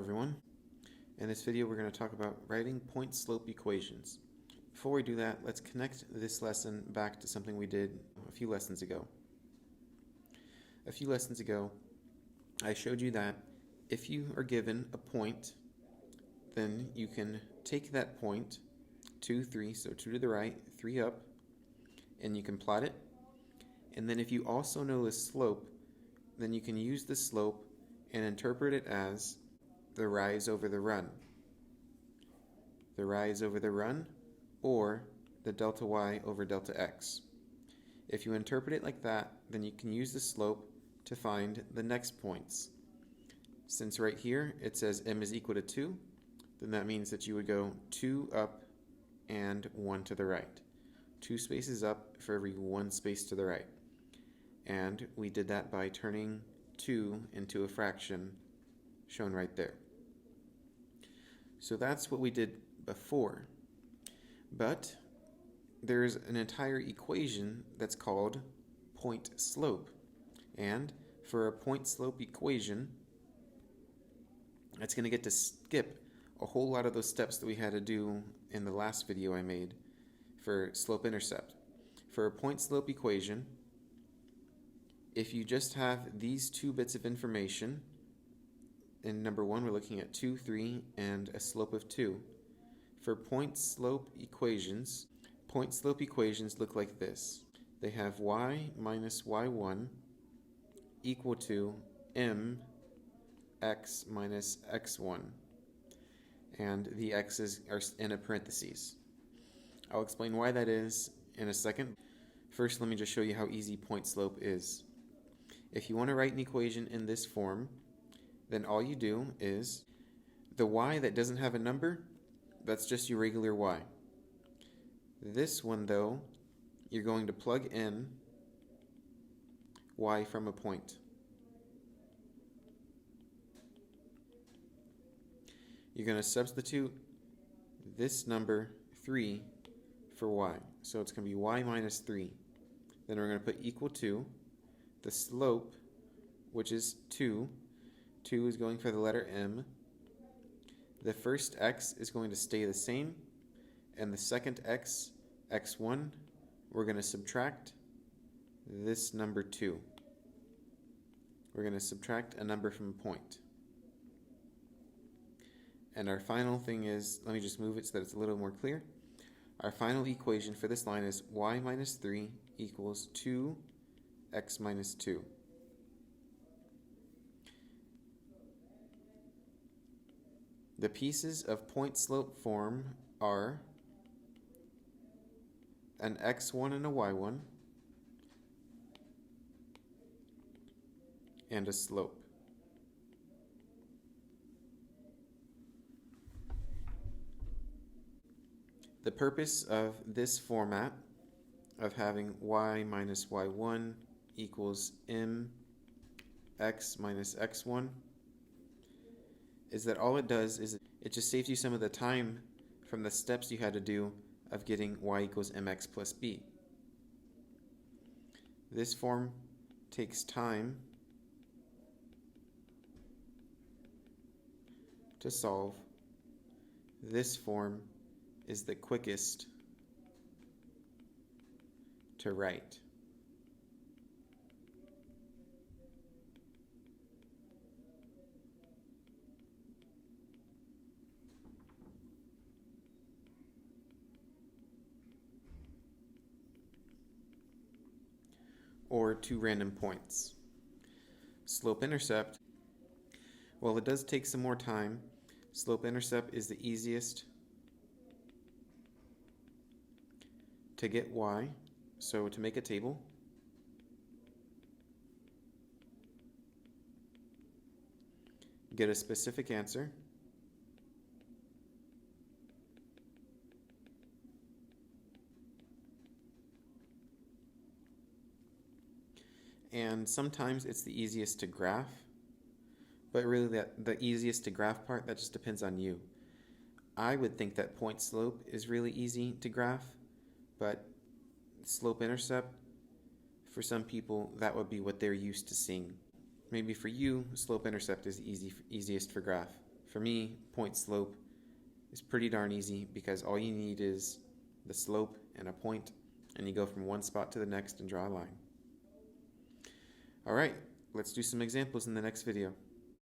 everyone. In this video we're going to talk about writing point-slope equations. Before we do that, let's connect this lesson back to something we did a few lessons ago. A few lessons ago, I showed you that if you are given a point, then you can take that point, 2, 3, so 2 to the right, 3 up, and you can plot it. And then if you also know the slope, then you can use the slope and interpret it as the rise over the run. The rise over the run, or the delta y over delta x. If you interpret it like that, then you can use the slope to find the next points. Since right here it says m is equal to 2, then that means that you would go 2 up and 1 to the right. 2 spaces up for every 1 space to the right. And we did that by turning 2 into a fraction shown right there. So that's what we did before. But there's an entire equation that's called point slope. And for a point slope equation, it's going to get to skip a whole lot of those steps that we had to do in the last video I made for slope intercept. For a point slope equation, if you just have these two bits of information, in number 1 we're looking at 2, 3, and a slope of 2. For point slope equations look like this. They have y minus y1 equal to m x minus x1. And the x's are in a parentheses. I'll explain why that is in a second. First, let me just show you how easy point slope is. If you want to write an equation in this form, then all you do is the y that doesn't have a number, that's just your regular y. This one, though, you're going to plug in y from a point. You're going to substitute this number 3 for y. So it's going to be y minus 3. Then we're going to put equal to the slope, which is 2. 2 is going for the letter m. The first x is going to stay the same, and the second x, x1, we're going to subtract this number 2. We're going to subtract a number from a point. And our final thing is, let me just move it so that it's a little more clear. Our final equation for this line is y minus 3 equals 2x minus 2. The pieces of point slope form are an x1 and a y1 and a slope. The purpose of this format of having y minus y1 equals m x minus x1 is that all it does is it just saves you some of the time from the steps you had to do of getting y equals mx plus b. This form takes time to solve. This form is the quickest to write. Or 2 random points. Slope intercept, well, it does take some more time. Slope intercept is the easiest to get y. So to make a table, get a specific answer, and sometimes it's the easiest to graph, but really the easiest to graph part, that just depends on you. I would think that point slope is really easy to graph, but slope intercept, for some people, that would be what they're used to seeing. Maybe for you, slope intercept is easiest for graph. For me, point slope is pretty darn easy because all you need is the slope and a point, and you go from one spot to the next and draw a line. Alright, let's do some examples in the next video.